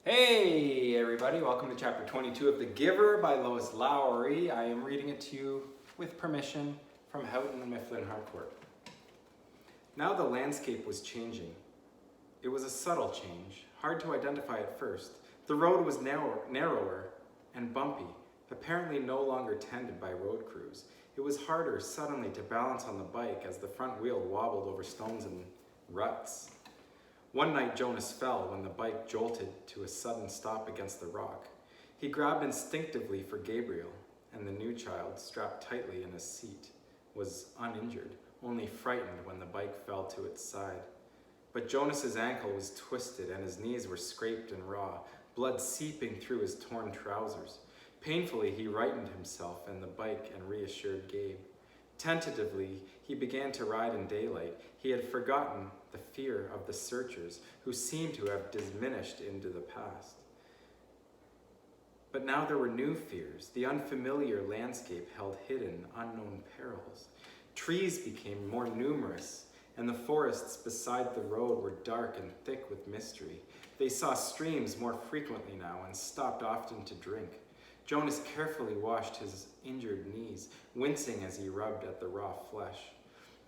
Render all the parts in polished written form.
Hey everybody, welcome to chapter 22 of The Giver by Lois Lowry. I am reading it to you with permission from Houghton Mifflin Harcourt. Now the landscape was changing. It was a subtle change, hard to identify at first. The road was narrower and bumpy, apparently no longer tended by road crews. It was harder suddenly to balance on the bike as the front wheel wobbled over stones and ruts. One night Jonas fell when the bike jolted to a sudden stop against the rock. He grabbed instinctively for Gabriel, and the new child, strapped tightly in his seat, was uninjured, only frightened when the bike fell to its side. But Jonas's ankle was twisted and his knees were scraped and raw, blood seeping through his torn trousers. Painfully, he rightened himself and the bike and reassured Gabe. Tentatively, he began to ride in daylight. He had forgotten the fear of the searchers, who seemed to have diminished into the past. But now there were new fears. The unfamiliar landscape held hidden, unknown perils. Trees became more numerous, and the forests beside the road were dark and thick with mystery. They saw streams more frequently now and stopped often to drink. Jonas carefully washed his injured knees, wincing as he rubbed at the raw flesh.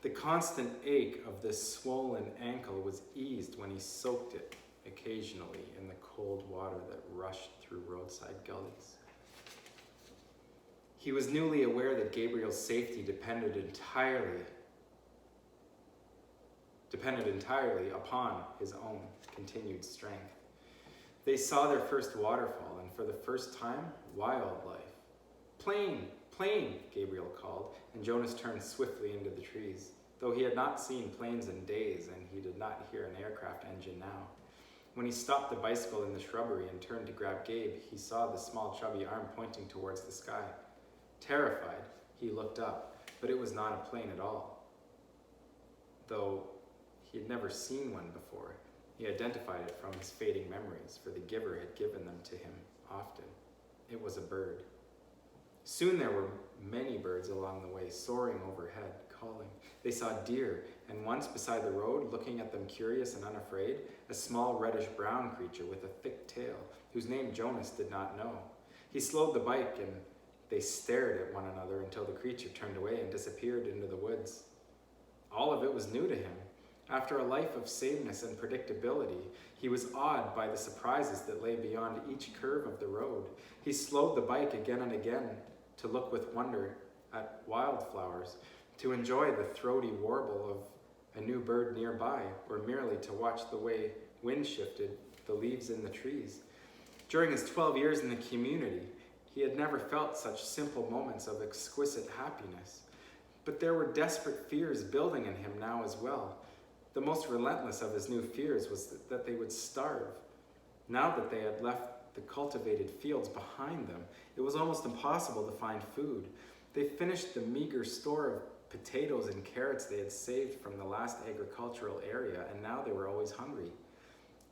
The constant ache of this swollen ankle was eased when he soaked it occasionally in the cold water that rushed through roadside gullies. He was newly aware that Gabriel's safety depended entirely upon his own continued strength. They saw their first waterfall, and for the first time, wildlife. Plane! Plane! Gabriel called, and Jonas turned swiftly into the trees. Though he had not seen planes in days, and he did not hear an aircraft engine now. When he stopped the bicycle in the shrubbery and turned to grab Gabe, he saw the small chubby arm pointing towards the sky. Terrified, he looked up, but it was not a plane at all. Though he had never seen one before, he identified it from his fading memories, for the giver had given them to him often. It was a bird. Soon there were many birds along the way, soaring overhead, calling. They saw deer, and once beside the road, looking at them curious and unafraid, a small reddish-brown creature with a thick tail, whose name Jonas did not know. He slowed the bike, and they stared at one another until the creature turned away and disappeared into the woods. All of it was new to him. After a life of sameness and predictability, he was awed by the surprises that lay beyond each curve of the road. He slowed the bike again and again to look with wonder at wildflowers, to enjoy the throaty warble of a new bird nearby, or merely to watch the way wind shifted the leaves in the trees. During his 12 years in the community, he had never felt such simple moments of exquisite happiness. But there were desperate fears building in him now as well. The most relentless of his new fears was that they would starve. Now that they had left the cultivated fields behind them, it was almost impossible to find food. They finished the meager store of potatoes and carrots they had saved from the last agricultural area, and now they were always hungry.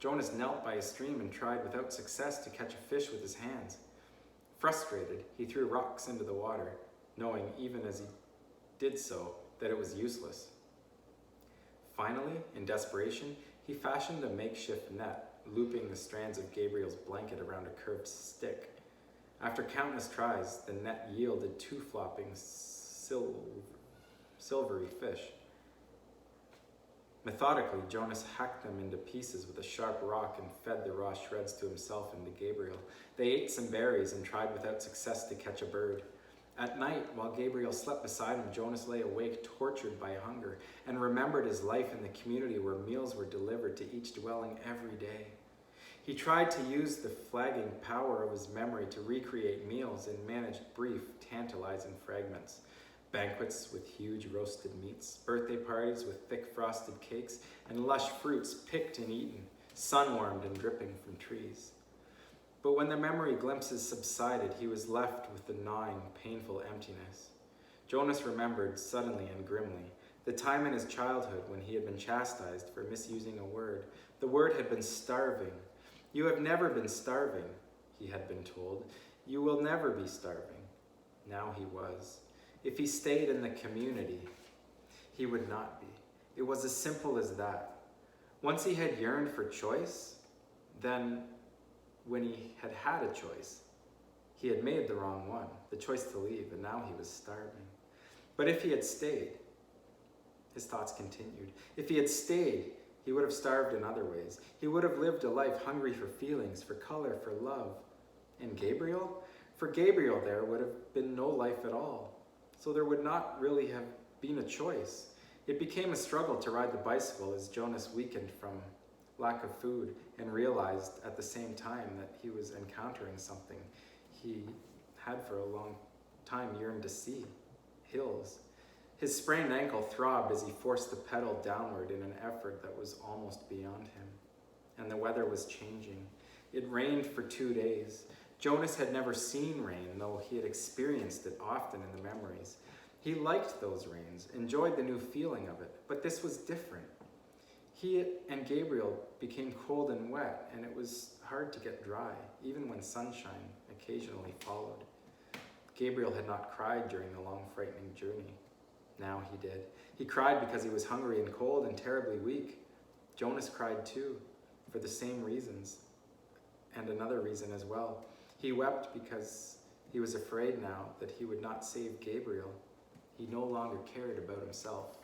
Jonas knelt by a stream and tried without success to catch a fish with his hands. Frustrated, he threw rocks into the water, knowing even as he did so that it was useless. Finally, in desperation, he fashioned a makeshift net, looping the strands of Gabriel's blanket around a curved stick. After countless tries, the net yielded 2 flopping silvery fish. Methodically, Jonas hacked them into pieces with a sharp rock and fed the raw shreds to himself and to Gabriel. They ate some berries and tried without success to catch a bird. At night, while Gabriel slept beside him, Jonas lay awake, tortured by hunger, and remembered his life in the community where meals were delivered to each dwelling every day. He tried to use the flagging power of his memory to recreate meals and managed brief, tantalizing fragments. Banquets with huge roasted meats, birthday parties with thick frosted cakes, and lush fruits picked and eaten, sun-warmed and dripping from trees. But when the memory glimpses subsided, he was left with the gnawing, painful emptiness. Jonas remembered suddenly and grimly the time in his childhood when he had been chastised for misusing a word. The word had been starving. "You have never been starving," he had been told. "You will never be starving." Now he was. If he stayed in the community, he would not be. It was as simple as that. Once he had yearned for choice, then when he had had a choice. He had made the wrong one, the choice to leave, and now he was starving. But if he had stayed, his thoughts continued. If he had stayed, he would have starved in other ways. He would have lived a life hungry for feelings, for color, for love. And Gabriel? For Gabriel, there would have been no life at all. So there would not really have been a choice. It became a struggle to ride the bicycle as Jonas weakened from lack of food and realized at the same time that he was encountering something he had for a long time yearned to see: hills. His sprained ankle throbbed as he forced the pedal downward in an effort that was almost beyond him. And the weather was changing. It rained for 2 days. Jonas had never seen rain, though he had experienced it often in the memories. He liked those rains, enjoyed the new feeling of it, but this was different. He and Gabriel became cold and wet, and it was hard to get dry, even when sunshine occasionally followed. Gabriel had not cried during the long, frightening journey. Now he did. He cried because he was hungry and cold and terribly weak. Jonas cried too, for the same reasons, and another reason as well. He wept because he was afraid now that he would not save Gabriel. He no longer cared about himself.